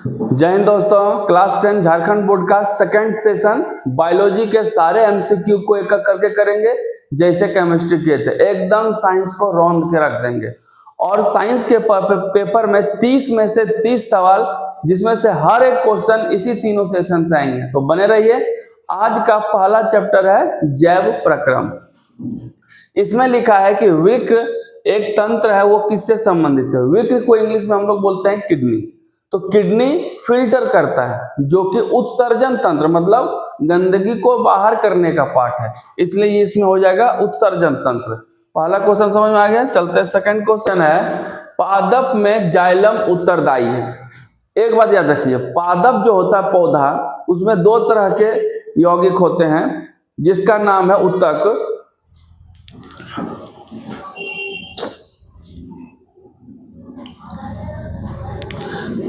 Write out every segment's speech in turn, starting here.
जय हिंद दोस्तों, class 10 Jharkhand board का सेकंड सेशन बायोलॉजी के सारे एमसीक्यू को एक एक करके करेंगे जैसे केमिस्ट्री किए थे। एकदम साइंस को रौंद के रख देंगे और साइंस के पेपर में 30 में से 30 सवाल, जिसमें से हर एक क्वेश्चन इसी तीनों सेशन से आएंगे। तो बने रहिए। आज का पहला चैप्टर है जैव प्रक्रम। इसमें लिखा है कि विक्र एक तंत्र है, वो किससे संबंधित है। विक्र को इंग्लिश में हम लोग बोलते हैं किडनी। तो किडनी फिल्टर करता है, जो कि उत्सर्जन तंत्र मतलब गंदगी को बाहर करने का पार्ट है, इसलिए ये इसमें हो जाएगा उत्सर्जन तंत्र। पहला क्वेश्चन समझ में आ गया। चलते हैं सेकंड क्वेश्चन है, पादप में जाइलम उत्तरदायी है। एक बात याद रखिए, पादप जो होता है पौधा, उसमें दो तरह के यौगिक होते हैं, जिसका नाम है उत्तक।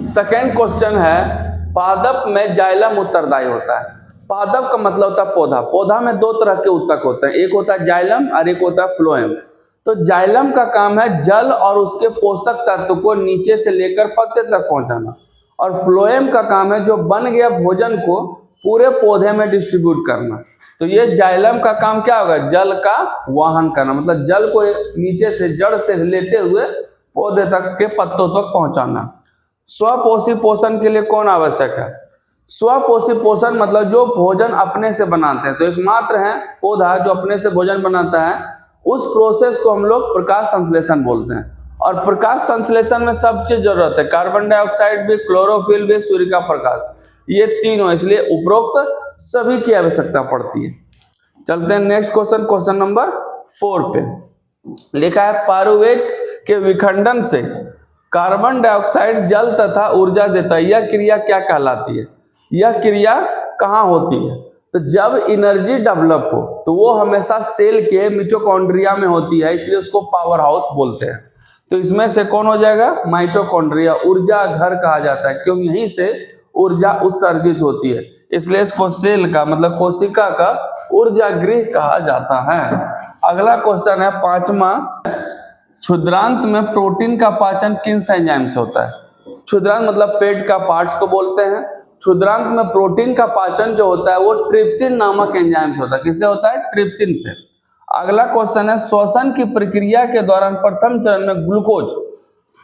सेकेंड क्वेश्चन है, पादप में जाइलम उत्तरदायी होता है। पादप का मतलब होता है पौधा। पौधा में दो तरह के उत्तक होते हैं, एक होता है जाइलम और एक होता है फ्लोएम। तो जाइलम का काम है जल और उसके पोषक तत्व को नीचे से लेकर पत्ते तक पहुंचाना, और फ्लोएम का काम है जो बन गया भोजन को पूरे पौधे में डिस्ट्रीब्यूट करना। तो ये जाइलम का काम क्या होगा, जल का वाहन करना, मतलब जल को नीचे से जड़ से लेते हुए पौधे तक के पत्तों तक पहुंचाना। स्वपोषी पोषण के लिए कौन आवश्यक है। स्वपोषी पोषण मतलब जो भोजन अपने से बनाते हैं। तो एकमात्र है पौधा जो अपने से भोजन बनाता है, उस प्रोसेस को हम लोग प्रकाश संश्लेषण बोलते हैं। और प्रकाश संश्लेषण में सब चीज जरूरत है, कार्बन डाइऑक्साइड भी, क्लोरोफिल भी, सूर्य का प्रकाश, ये तीनों, इसलिए उपरोक्त सभी की आवश्यकता पड़ती है। चलते हैं नेक्स्ट क्वेश्चन, क्वेश्चन नंबर 4 पे लिखा है, पारुवेट के विखंडन से कार्बन डाइऑक्साइड जल तथा ऊर्जा देता है। यह क्रिया क्या कहलाती है। यह क्रिया कहाँ होती है। तो जब एनर्जी डेवलप हो तो वो हमेशा सेल के मिटोकॉन्ड्रिया में होती है, इसलिए उसको पावर हाउस बोलते हैं। तो इसमें से कौन हो जाएगा, माइटोकॉन्ड्रिया। ऊर्जा घर कहा जाता है, क्योंकि यहीं से ऊर्जा उत्सर्जित होती है, इसलिए इसको सेल का मतलब कोशिका का ऊर्जा गृह कहा जाता है। अगला क्वेश्चन है 5वां, क्षुद्रांत में प्रोटीन का पाचन किन एंजाइम से होता है। क्षुद्रांत मतलब पेट का पार्ट्स को बोलते हैं। क्षुद्रांत में प्रोटीन का पाचन जो होता है वो ट्रिप्सिन नामक एंजाइम से होता है। किससे होता है, ट्रिप्सिन से। अगला क्वेश्चन है, श्वसन की प्रक्रिया के दौरान प्रथम चरण में ग्लूकोज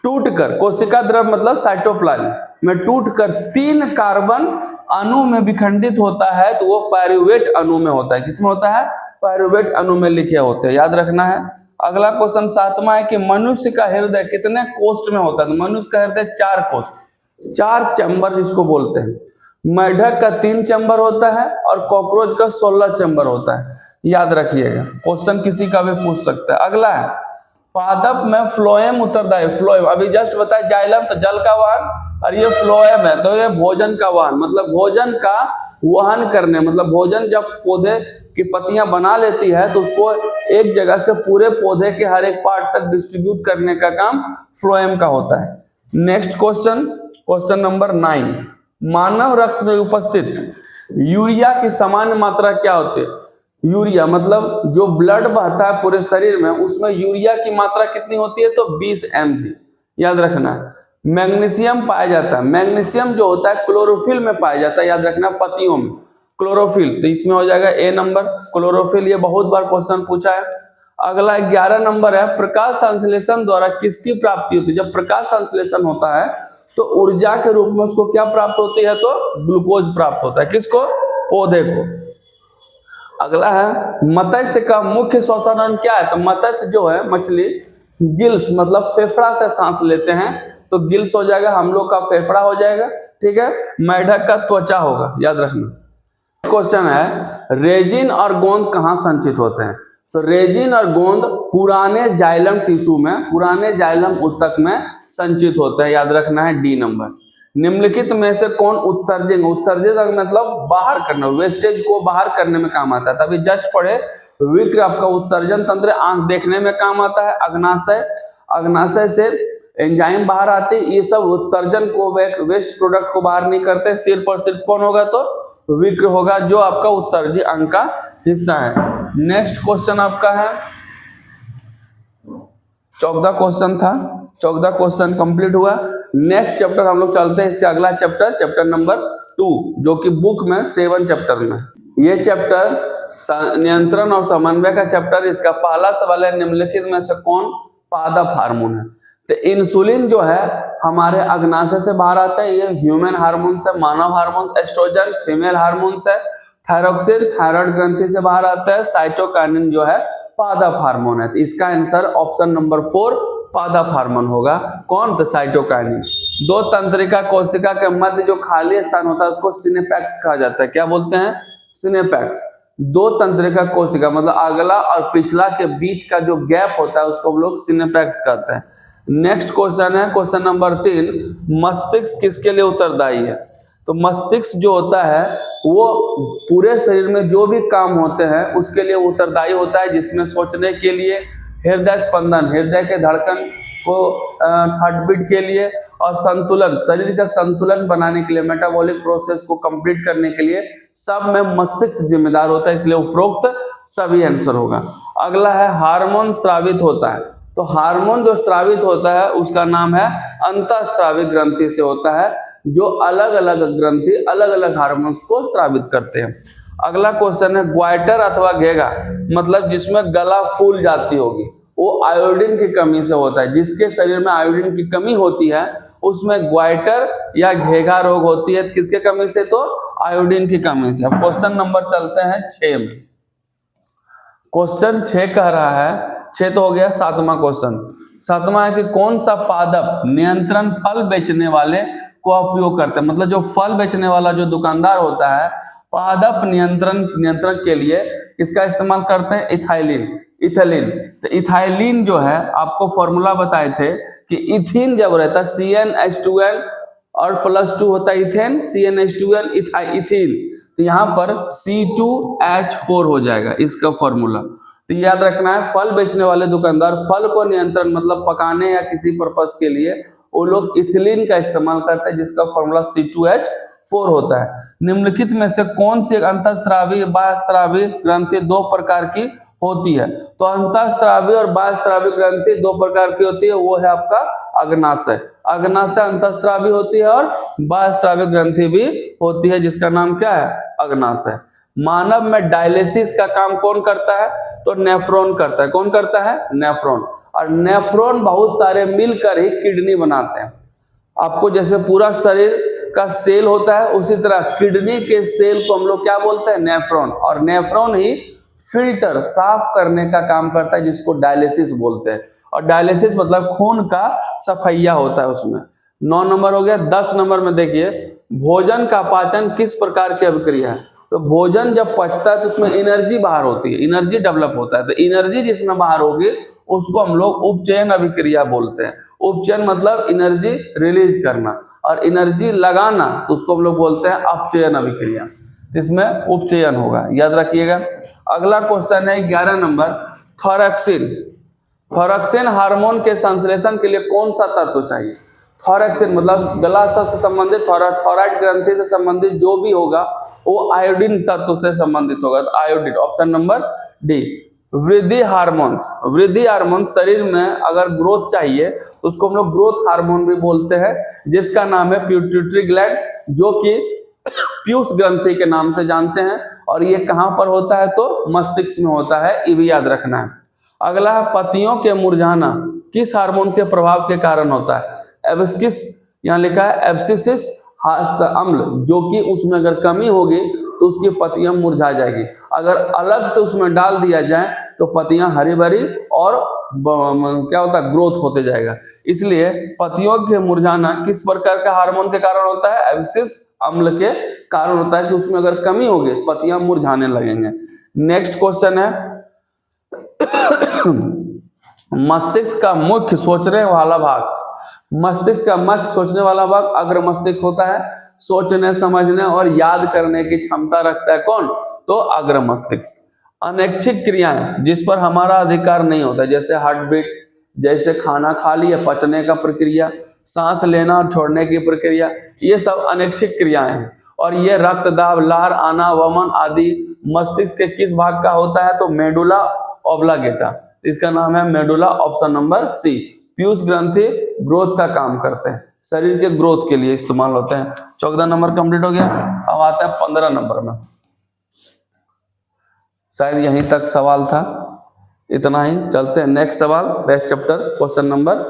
टूटकर कोशिका द्रव मतलब साइटोप्लाज्म में टूटकर 3 कार्बन अणु में विखंडित होता है, तो वो पायरुवेट अणु में होता है। किसमें होता है, पायरुवेट अणु में लिखे होते हैं, याद रखना है। अगला क्वेश्चन 7वां है कि मनुष्य का हृदय कितने कोष्ठ में होता है। तो मनुष्य का हृदय 4 कोष्ठ, 4 चैम्बर जिसको बोलते हैं। मेढक का 3 चैम्बर होता है और कॉकरोच का 16 चैम्बर होता है, याद रखिएगा, क्वेश्चन किसी का भी पूछ सकता है। अगला है, पादप में फ्लोएम उत्तरदायी। फ्लोएम अभी जस्ट बताया, जाइलम तो जल का वाहन, और ये फ्लोएम है तो ये भोजन का वाहन, मतलब भोजन का वहन करने, मतलब भोजन जब पौधे की पत्तियां बना लेती है तो उसको एक जगह से पूरे पौधे के हर एक पार्ट तक डिस्ट्रीब्यूट करने का काम फ्लोएम का होता है। नेक्स्ट क्वेश्चन, क्वेश्चन नंबर 9, मानव रक्त में उपस्थित यूरिया की सामान्य मात्रा क्या होती है। यूरिया मतलब जो ब्लड बहता है पूरे शरीर में, उसमें यूरिया की मात्रा कितनी होती है, तो 20 mg, याद रखना है। मैग्नीशियम पाया जाता है, मैग्नीशियम जो होता है क्लोरोफिल में पाया जाता है, याद रखना, पत्तियों में क्लोरोफिल, तो इसमें हो जाएगा A नंबर, क्लोरोफिल। ये बहुत बार क्वेश्चन पूछा है। अगला 11 नंबर है, प्रकाश संश्लेषण द्वारा किसकी प्राप्ति होती है। जब प्रकाश संश्लेषण होता है तो ऊर्जा के रूप में उसको क्या प्राप्त होती है, तो ग्लूकोज प्राप्त होता है। किसको, पौधे को। अगला है, मत्स्य का मुख्य श्वसन अंग क्या है। तो मत्स्य जो है मछली, गिल्स मतलब फेफड़ा से सांस लेते हैं, तो गिल्स हो जाएगा, हम लोग का फेफड़ा हो जाएगा, ठीक है। मेढक का त्वचा होगा, याद रखना। क्वेश्चन है, रेजिन और गोंद कहाँ संचित होते हैं। तो रेजिन और गोंद पुराने जाइलम टिश्यू में, पुराने जाइलम उत्तक में संचित होते हैं, याद रखना है D नंबर। निम्नलिखित में से कौन उत्सर्जन, उत्सर्जित मतलब बाहर करना, वेस्टेज को बाहर करने में काम आता है। तभी जस्ट पढ़े, विक्र आपका उत्सर्जन तंत्र, आंख देखने में काम आता है। अग्नाशय, अग्नाशय से एंजाइम बाहर आते, ये सब उत्सर्जन को, वेस्ट प्रोडक्ट को बाहर नहीं करते। सिर पर सिर्फ कौन होगा, तो विक्र होगा, जो आपका उत्सर्जित अंग का हिस्सा है। नेक्स्ट क्वेश्चन आपका है 14 क्वेश्चन था, 14 क्वेश्चन कंप्लीट हुआ। नेक्स्ट चैप्टर हम लोग चलते हैं, इसका अगला चैप्टर, चैप्टर नंबर 2, जो कि बुक में 7 चैप्टर में। ये चैप्टर नियंत्रण और समन्वय का चैप्टर। इसका पहला सवाल है, निम्नलिखित में से कौन पादप हार्मोन है? तो इंसुलिन जो है हमारे अग्नाशय से बाहर आता है, ये ह्यूमन हार्मोन है, मानव हार्मोन। एस्ट्रोजन फीमेल हार्मोन है। थायरोक्सिन थायराइड ग्रंथि से बाहर आता है। साइटोकाइनिन जो है पादप हार्मोन है। तो इसका आंसर ऑप्शन नंबर 4 पादप हार्मोन होगा। कौन? तो साइटोकाइनिन। दो तंत्रिका कोशिका के मध्य जो खाली स्थान होता है उसको सिनेपैक्स कहा जाता है। क्या बोलते हैं? सिनेपैक्स। दो तंत्रिका कोशिका मतलब अगला और पिछला के बीच का जो गैप होता है उसको हम लोग सिनेपैक्स कहते हैं। नेक्स्ट क्वेश्चन है क्वेश्चन नंबर 3, मस्तिष्क किसके लिए उत्तरदायी है? तो मस्तिष्क जो होता है वो पूरे शरीर में जो भी काम होते हैं उसके लिए उत्तरदायी होता है, जिसमें सोचने के लिए, हृदय स्पंदन, हृदय के धड़कन को हार्ट बीट के लिए, और संतुलन, शरीर का संतुलन बनाने के लिए, मेटाबॉलिक प्रोसेस को कंप्लीट करने के लिए, सब में मस्तिष्क जिम्मेदार होता है। इसलिए उपरोक्त सभी आंसर होगा। अगला है हार्मोन स्रावित होता है। तो हार्मोन जो स्रावित होता है उसका नाम है अंतःस्रावी ग्रंथि से होता है, जो अलग अलग ग्रंथि अलग अलग हार्मोन्स को स्रावित करते हैं। अगला क्वेश्चन है ग्वाइटर अथवा घेगा, मतलब जिसमें गला फूल जाती होगी, वो आयोडीन की कमी से होता है। जिसके शरीर में आयोडीन की कमी होती है उसमें ग्वाइटर या घेगा रोग होती है। किसके कमी से? तो आयोडीन की कमी से। अब क्वेश्चन नंबर चलते हैं 6 में। क्वेश्चन 6 कह रहा है, 6 तो हो गया, 7वां क्वेश्चन। 7वां है कि कौन सा पादप नियंत्रण फल बेचने वाले को उपयोग करते हैं? मतलब जो फल बेचने वाला जो दुकानदार होता है, पादप नियंत्रण के लिए किसका इस्तेमाल करते हैं? Ethylene, ethylene. तो इथाइलिन जो है आपको फॉर्मूला बताए थे कि इथिन जब रहता है CnH2n और +2 होता है इथेन, CnH2n इथिन, तो यहाँ पर C2H4 हो जाएगा इसका फॉर्मूला। तो याद रखना है, फल बेचने वाले दुकानदार फल को नियंत्रण मतलब पकाने या किसी पर्पस के लिए वो लोग इथिलीन का इस्तेमाल करते हैं, जिसका फॉर्मूला C2H4 होता है। निम्नलिखित में से कौन सी अंतःस्रावी बाह्यस्रावी ग्रंथि 2 प्रकार की होती है? तो अंतःस्रावी और बाह्यस्रावी ग्रंथि 2 प्रकार की होती है, वो है आपका अग्नाशय। अग्नाशय अंतःस्रावी होती है और बाह्यस्रावी ग्रंथि भी होती है, जिसका नाम क्या है? अग्नाशय। मानव में डायलिसिस का काम कौन करता है? तो नेफ्रॉन करता है। कौन करता है? नेफ्रॉन। और नेफ्रॉन बहुत सारे मिलकर ही किडनी बनाते हैं। आपको जैसे पूरा शरीर का सेल होता है उसी तरह किडनी के सेल को हम लोग क्या बोलते हैं? नेफ्रॉन। और नेफ्रॉन ही फिल्टर साफ करने का काम करता है, जिसको डायलिसिस बोलते हैं। और डायलिसिस मतलब खून का सफैया होता है उसमें। 9 नंबर हो गया। 10 नंबर में देखिए, भोजन का पाचन किस प्रकार की अभिक्रिया है? तो भोजन जब पचता है तो उसमें एनर्जी बाहर होती है, एनर्जी डेवलप होता है। तो एनर्जी जिसमें बाहर होगी उसको हम लोग उपचयन अभिक्रिया बोलते हैं। उपचयन मतलब एनर्जी रिलीज करना, और एनर्जी लगाना तो उसको हम लोग बोलते हैं अपचयन अभिक्रिया। इसमें उपचयन होगा, याद रखिएगा। अगला क्वेश्चन है 11 नंबर, थॉरक्सिन। थॉरक्सिन हार्मोन के संश्लेषण के लिए कौन सा तत्व चाहिए? थॉरक्सिन मतलब गलाशय से संबंधित, थॉराइड ग्रंथि से संबंधित जो भी होगा वो आयोडीन तत्व से संबंधित होगा। तो आयोडीन, ऑप्शन नंबर डी। वृद्धि हार्मोन्स, वृद्धि हार्मोन शरीर में अगर ग्रोथ चाहिए तो उसको हम लोग ग्रोथ हार्मोन भी बोलते हैं, जिसका नाम है पिट्यूटरी ग्लैंड, जो कि पीयूष ग्रंथि के नाम से जानते हैं। और ये कहां पर होता है? तो मस्तिष्क में होता है, ये भी याद रखना है। अगला है पत्तियों के मुरझाना किस हार्मोन के प्रभाव के कारण होता है? एब्सिसिस, यहाँ लिखा है एब्सिसिस अम्ल, जो कि उसमें अगर कमी होगी तो उसकी पत्तियां मुरझा जाएगी। अगर अलग से उसमें डाल दिया जाए तो पत्तियां हरी भरी और क्या होता है? ग्रोथ होते जाएगा। इसलिए पत्तियों के मुरझाना किस प्रकार का हार्मोन के कारण होता है? एब्सिसिस अम्ल के कारण होता है, कि उसमें अगर कमी होगी तो पत्तियां मुरझाने लगेंगे। नेक्स्ट क्वेश्चन है मस्तिष्क का मुख्य सोचने वाला भाग। मस्तिष्क का मुख्य सोचने वाला भाग अग्र मस्तिष्क होता है। सोचने, समझने और याद करने की क्षमता रखता है कौन? तो अग्र मस्तिष्क। अनैच्छिक क्रियाएं जिस पर हमारा अधिकार नहीं होता, जैसे हार्ट बीट, जैसे खाना खा लिया, पचने का प्रक्रिया, सांस लेना और छोड़ने की प्रक्रिया, ये सब अनैच्छिक क्रियाएं हैं। और ये रक्त दाब, लार आना, वमन आदि मस्तिष्क के किस भाग का होता है? तो मेडुला ऑब्लांगेटा। इसका नाम है मेडुला, ऑप्शन नंबर सी। पीयूष ग्रंथि ग्रोथ का काम करते हैं। शरीर के ग्रोथ के लिए इस्तेमाल होते हैं। 14 नंबर कंप्लीट हो गया। अब आता है 15 नंबर में, शायद यहीं तक सवाल था, इतना ही। चलते हैं नेक्स्ट सवाल, next chapter, question number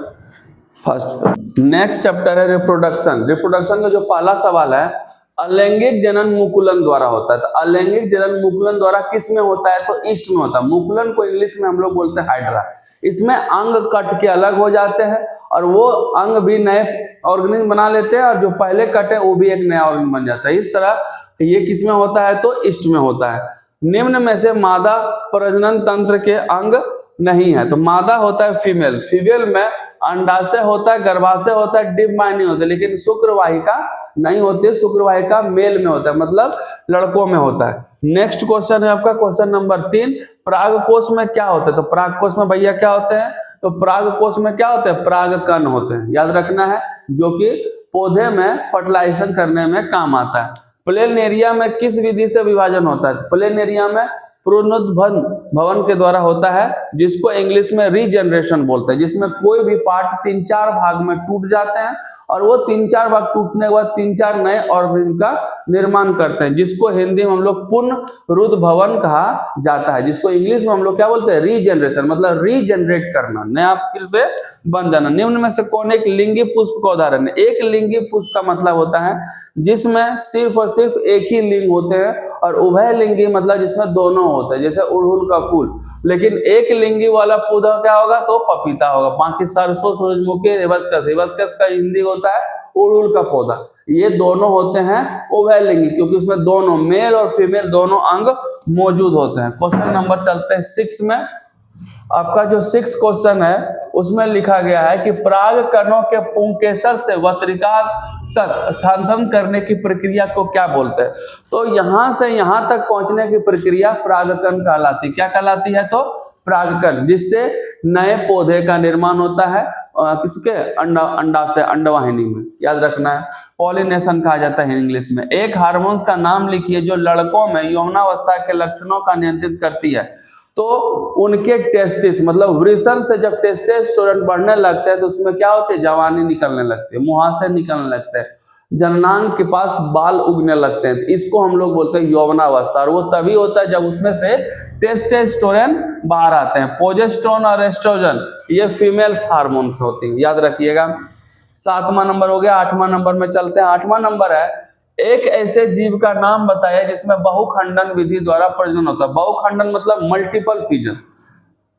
first. Next chapter है रिप्रोडक्शन। रिप्रोडक्शन का जो पहला सवाल है, अलैंगिक जनन मुकुलन द्वारा होता है। तो अलैंगिक जनन मुकुलन द्वारा किस में होता है? तो ईस्ट में होता है। मुकुलन को इंग्लिश में हम लोग बोलते हैं हाइड्रा। इसमें अंग कट के अलग हो जाते हैं और वो अंग भी नए ऑर्गेनिज्म बना लेते हैं, और जो पहले कटे वो भी एक नया ऑर्गेनिज्म बन जाता है। इस तरह ये किस में होता है? तो ईस्ट में होता है। निम्न में से मादा प्रजनन तंत्र के अंग नहीं है। तो मादा होता है फीमेल, फीमेल में अंडाशय होता है, गर्भाशय होता है, डिंब वाहिनी होता है, लेकिन शुक्रवाहिका नहीं होती है। शुक्रवाहिका मेल में होता है, मतलब लड़कों में होता है। नेक्स्ट क्वेश्चन है आपका क्वेश्चन नंबर 3, परागकोश में क्या होता है? तो परागकोश में भैया क्या होते हैं? तो परागकोश में क्या होते हैं? परागकण होते हैं, याद रखना है, जो कि पौधे में फर्टिलाइजेशन करने में काम आता है। प्लेनेरिया में किस विधि से विभाजन होता है? प्लेनेरिया में पुनरुत्भवन के द्वारा होता है, जिसको इंग्लिश में रीजनरेशन बोलते हैं, जिसमें कोई भी पार्ट 3-4 भाग में टूट जाते हैं और वो 3-4 भाग टूटने के बाद 3-4 नए ऑर्गेनिज्म का निर्माण करते हैं, जिसको हिंदी में हम लोग पुनरुत्भवन कहा जाता है, जिसको इंग्लिश में हम लोग क्या बोलते हैं? रीजनरेशन, मतलब रीजनरेट करना, नया फिर से बन जाना। निम्न में से कौन एक लिंगी पुष्प का उदाहरण है? एक लिंगी पुष्प का मतलब होता है जिसमें सिर्फ और सिर्फ एक ही लिंग होते हैं, और उभय लिंगी मतलब जिसमें दोनों होते हैं, जैसे अड़हुल का फूल। लेकिन एक लिंगी वाला पौधा क्या होगा? तो पपीता होगा। बाकी सरसों, सूरजमुखी, हिबिस्कस, हिबिस्कस का हिंदी होता है अड़हुल का पौधा। ये दोनों होते हैं उभय लिंगी, क्योंकि उसमें दोनों मेल और फीमेल दोनों अंग मौजूद होते हैं। क्वेश्चन नंबर चलते हैं 6 में। आपका जो 6 क्वेश्चन है उसमें लिखा गया है कि पराग कणों के पुंकेसर से वत्रिका तक स्थानांतरण करने की प्रक्रिया को क्या बोलते हैं? तो यहां से यहां तक पहुंचने की प्रक्रिया परागकण कहलाती है। क्या कहलाती है? तो परागकण, जिससे नए पौधे का निर्माण होता है। किसके? अंडा से, अंडवाहिनी में, याद रखना है। पॉलिनेशन कहा जाता है इंग्लिश में। एक हार्मोन्स का नाम लिखिए जो लड़कों में यौनावस्था के लक्षणों का नियंत्रित करती है। तो उनके टेस्टिस, मतलब वृषण से जब टेस्टोस्टेरोन बढ़ने लगते हैं तो उसमें क्या होते हैं? जवानी निकलने लगती है, मुहासे निकलने लगते हैं, जननांग के पास बाल उगने लगते हैं। तो इसको हम लोग बोलते हैं यौवनावस्था, और वो तभी होता है जब उसमें से टेस्टोस्टेरोन बाहर आते हैं। प्रोजेस्टेरोन और एस्ट्रोजन ये फीमेल्स हार्मोन्स होती हैं, याद रखिएगा। 7वां नंबर हो गया। 8वां नंबर में चलते हैं। 8वां नंबर है, एक ऐसे जीव का नाम बताया जिसमें बहुखंडन विधि द्वारा प्रजनन होता है। बहुखंडन मतलब मल्टीपल फ्यूजन।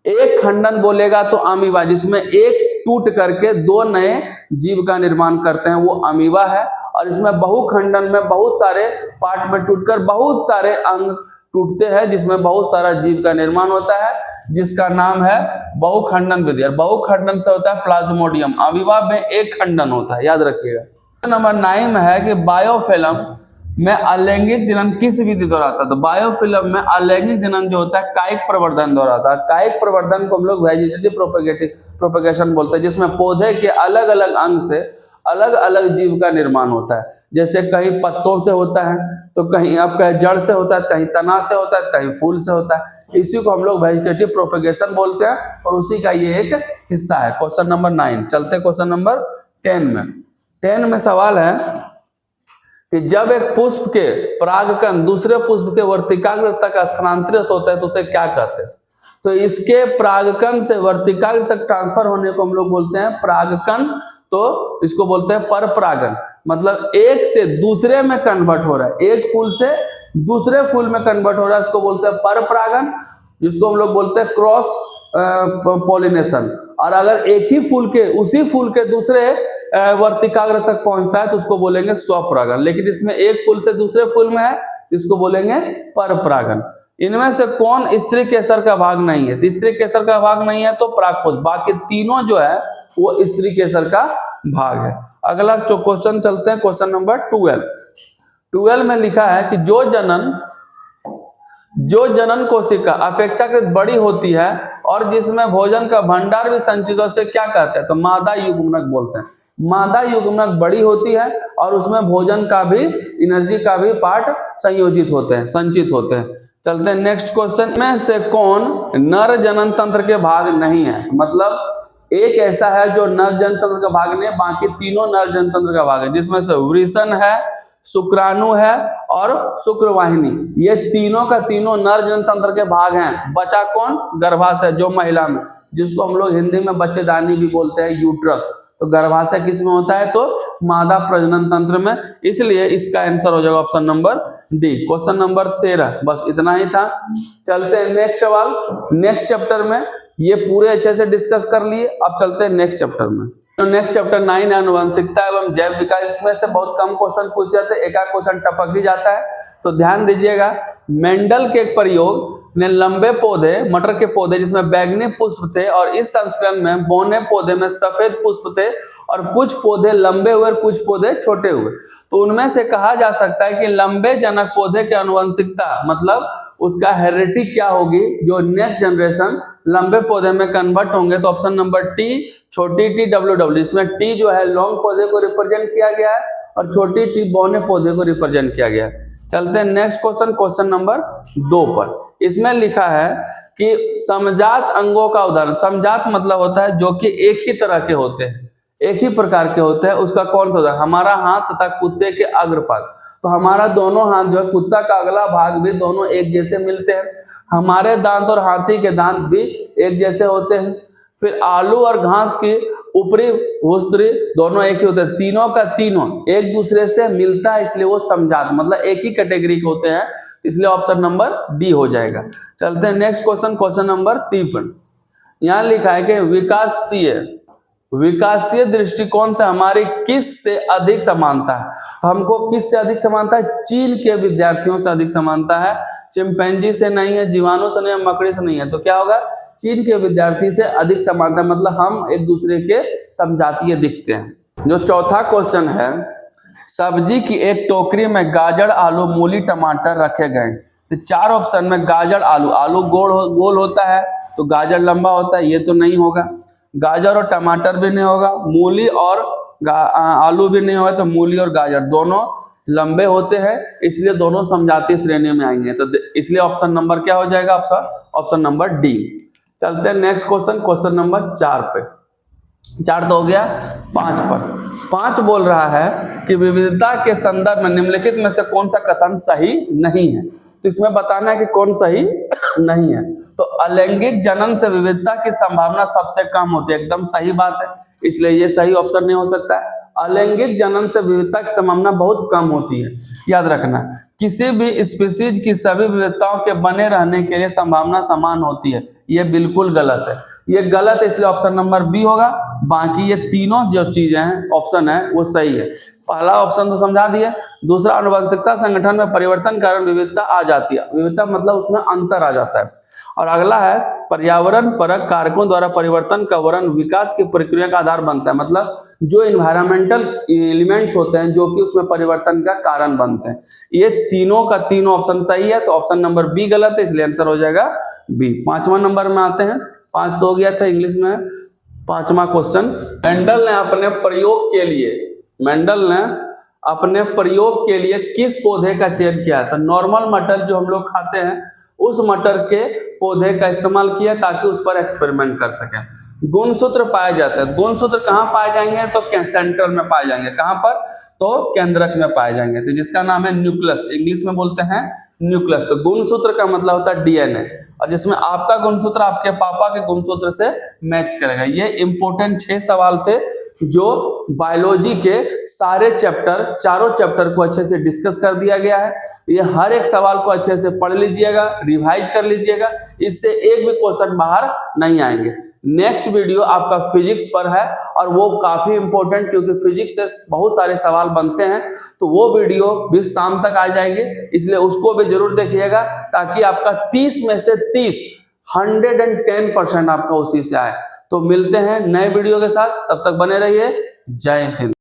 एक खंडन बोलेगा तो अमीबा, जिसमें एक टूट करके 2 नए जीव का निर्माण करते हैं, वो अमीबा है। और इसमें बहुखंडन में बहुत सारे पार्ट में टूटकर बहुत सारे अंग टूटते हैं, जिसमें बहुत सारा जीव का निर्माण होता है, जिसका नाम है बहुखंडन विधि। और बहुखंडन से होता है प्लाज्मोडियम। अमीबा में एक खंडन होता है, याद रखिएगा। नंबर 9 में है कि बायोफिल्म में अलैंगिक जनन किस विधि द्वारा होता है? तो बायोफिल्म में अलैंगिक जनन जो होता है कायिक प्रवर्धन द्वारा होता है। कायिक प्रवर्धन को हम लोग वेजिटेटिव प्रोपेगेशन बोलते हैं, जिसमें पौधे के अलग अलग अंग से अलग अलग जीव का निर्माण होता है। जैसे कहीं पत्तों से होता है, तो कहीं आपका जड़ से होता है, कहीं तना से होता है, कहीं फूल से होता है। इसी को हम लोग वेजिटेटिव प्रोपेगेशन बोलते हैं, और उसी का ये एक हिस्सा है। Question number 9। चलते क्वेश्चन नंबर 10 में। 10 में सवाल है कि जब एक पुष्प के परागकण दूसरे पुष्प के वर्तिकाग्र तक स्थानांतरित होता है तो उसे क्या कहते हैं? तो इसके परागकण से वर्तिकाग्र तक ट्रांसफर होने को हम लोग बोलते हैं परागकण। तो इसको बोलते हैं परपरागन, मतलब एक से दूसरे में कन्वर्ट हो रहा है, एक फूल से दूसरे फूल में कन्वर्ट हो रहा है, इसको बोलते हैं परपरागन, जिसको हम लोग बोलते हैं क्रॉस पॉलिनेशन। और अगर एक ही फूल के उसी फूल के दूसरे वर्तिकाग्र तक पहुंचता है तो उसको बोलेंगे स्वपरागन। लेकिन इसमें एक फूल से दूसरे फूल में है, इसको बोलेंगे परपरागन। इनमें से कौन स्त्री केसर का भाग नहीं है? तो स्त्री केसर का भाग नहीं है तो परागकोश, बाकी तीनों जो है वो स्त्री केसर का भाग है। अगला जो क्वेश्चन चलते हैं, क्वेश्चन नंबर 12 में लिखा है कि जो जनन कोशिका अपेक्षाकृत बड़ी होती है और जिसमें भोजन का भंडार भी संचित हो, से क्या कहते हैं? तो मादा युग्मनक बोलते हैं। मादा युग्मनक बड़ी होती है और उसमें भोजन का भी, एनर्जी का भी पार्ट संयोजित होते हैं, संचित होते हैं। चलते हैं नेक्स्ट क्वेश्चन में से कौन नर जनन तंत्र के भाग नहीं है? मतलब एक ऐसा है जो नर जनतंत्र का भाग नहीं है, बाकी तीनों नर जनतंत्र का भाग है, जिसमें से वृषण है, शुक्राणु है और शुक्रवाहिनी, ये तीनों का तीनों नर जनतंत्र के भाग हैं। बचा कौन? गर्भाशय, जो महिला में, जिसको हम लोग हिंदी में बच्चेदानी भी बोलते हैं, यूट्रस। तो गर्भाशय किस में होता है? तो मादा प्रजनन तंत्र में, इसलिए इसका आंसर हो जाएगा option number D. Question number 13, बस इतना ही था। चलते हैं नेक्स्ट सवाल। नेक्स्ट चैप्टर में ये पूरे अच्छे से डिस्कस कर लिए, अब चलते हैं नेक्स्ट चैप्टर में। तो नेक्स्ट चैप्टर 9 है आनुवंशिकता एवं जैव विकास। इसमें से बहुत कम क्वेश्चन पूछे जाते हैं, एक आध क्वेश्चन टपक ही जाता है, तो ध्यान दीजिएगा। मेंडल के एक प्रयोग ने लंबे पौधे, मटर के पौधे जिसमें बैंगनी पुष्प थे, और इस संस्करण में बौने पौधे में सफेद पुष्प थे, और कुछ पौधे लंबे हुए और कुछ पौधे छोटे हुए। तो उनमें से कहा जा सकता है कि लंबे जनक पौधे की आनुवंशिकता, मतलब उसका हेरिडिटी क्या होगी, जो नेक्स्ट जनरेशन लंबे पौधे में कन्वर्ट होंगे। तो ऑप्शन नंबर टी, छोटी टी WW, इसमें टी जो है लॉन्ग पौधे को रिप्रेजेंट किया गया है और छोटी टी बौने पौधे को रिप्रेजेंट किया गया है। चलते हैं नेक्स्ट क्वेश्चन, क्वेश्चन नंबर 2 पर। इसमें लिखा है कि समजात अंगों का उदाहरण। समजात मतलब होता है जो कि एक ही तरह के होते हैं, एक ही प्रकार के होते हैं, उसका कौन सा उदाहरण? हमारा हाथ तथा कुत्ते के अग्रपाद। तो हमारा दोनों हाथ जो है, कुत्ता का अगला भाग भी दोनों एक जैसे मिलते हैं, हमारे दांत और हाथी के दांत भी एक जैसे होते हैं। फिर आलू और घास की ऊपरी भूस्तरी दोनों एक ही होते हैं, तीनों का तीनों एक दूसरे से मिलता है, इसलिए वो समजात मतलब एक ही कैटेगरी के होते हैं, इसलिए ऑप्शन नंबर डी हो जाएगा। चलते हैं नेक्स्ट क्वेश्चन, क्वेश्चन नंबर 53। यहाँ लिखा है कि विकासीय दृष्टिकोण से हमारी किस से अधिक समानता है? हमको किस से अधिक समानता है? चीन के विद्यार्थियों से अधिक समानता है, चिंपैंजी से नहीं है, जीवाणु से नहीं है, मकड़ी से नहीं है। तो क्या होगा? चीन के विद्यार्थी से अधिक समानता, मतलब हम एक दूसरे के समजातीय दिखते हैं। जो चौथा क्वेश्चन है, सब्जी की एक टोकरी में गाजर, आलू, मूली, टमाटर रखे गए। तो 4 ऑप्शन में गाजर, आलू, आलू गोल होता है तो गाजर लंबा होता है, ये तो नहीं होगा। गाजर और टमाटर भी नहीं होगा, मूली और आलू भी नहीं होगा, तो मूली और गाजर दोनों लंबे होते हैं, इसलिए दोनों समजातीय श्रेणी में आएंगे। तो इसलिए ऑप्शन नंबर क्या हो जाएगा? Option number D. चलते हैं नेक्स्ट क्वेश्चन, क्वेश्चन नंबर 4 पे। 4 तो हो गया, 5 पर। 5 बोल रहा है कि विविधता के संदर्भ में निम्नलिखित में से कौन सा कथन सही नहीं है? तो इसमें बताना है कि कौन सही नहीं है। तो अलैंगिक जनन से विविधता की संभावना सबसे कम होती है, एकदम सही बात है, इसलिए ये सही ऑप्शन नहीं हो सकता है। अलैंगिक जनन से विविधता की संभावना बहुत कम होती है, याद रखना। किसी भी स्पीसीज की सभी विविधताओं के बने रहने के लिए संभावना समान होती है, ये बिल्कुल गलत है, ये गलत है, इसलिए ऑप्शन नंबर बी होगा। बाकी ये तीनों जो चीजें हैं, ऑप्शन है, वो सही है। पहला ऑप्शन तो समझा दिए। दूसरा, आनुवंशिकता संगठन में परिवर्तन कारण विविधता आ जाती है, विविधता मतलब उसमें अंतर आ जाता है। और अगला है, पर्यावरण परक कारकों द्वारा परिवर्तन का वर्णन विकास की प्रक्रिया का आधार बनता है, मतलब जो इन्वायरमेंटल एलिमेंट्स होते हैं जो कि उसमें परिवर्तन का कारण बनते हैं। ये तीनों का तीनों ऑप्शन सही है, तो ऑप्शन नंबर बी गलत है, इसलिए आंसर हो जाएगा बी। 5वां नंबर में आते हैं, 5 तो हो गया था इंग्लिश में। 5वां क्वेश्चन, मेंडल ने अपने प्रयोग के लिए किस पौधे का चयन किया? तो नॉर्मल मटर जो हम लोग खाते हैं, उस मटर के पौधे का इस्तेमाल किया ताकि उस पर एक्सपेरिमेंट कर सके। गुणसूत्र पाए जाते हैं, गुणसूत्र कहाँ पाए जाएंगे? तो सेंट्रल में पाए जाएंगे। कहाँ पर? तो केंद्रक में पाए जाएंगे, तो जिसका नाम है न्यूक्लियस, इंग्लिश में बोलते हैं न्यूक्लियस। तो गुणसूत्र का मतलब होता है डीएनए, और जिसमें आपका गुणसूत्र आपके पापा के गुणसूत्र से मैच करेगा। ये इंपॉर्टेंट 6 सवाल थे जो बायोलॉजी के सारे चैप्टर, चारों चैप्टर को अच्छे से डिस्कस कर दिया गया है। ये हर एक सवाल को अच्छे से पढ़ लीजिएगा, रिवाइज कर लीजिएगा, इससे एक भी क्वेश्चन बाहर नहीं आएंगे। नेक्स्ट वीडियो आपका फिजिक्स पर है, और वो काफी इंपॉर्टेंट, क्योंकि फिजिक्स से बहुत सारे सवाल बनते हैं, तो वो वीडियो भी शाम तक आ जाएंगे, इसलिए उसको भी जरूर देखिएगा, ताकि आपका 30 में से 30 110% आपका उसी से आए। तो मिलते हैं नए वीडियो के साथ, तब तक बने रहिए। जय हिंद।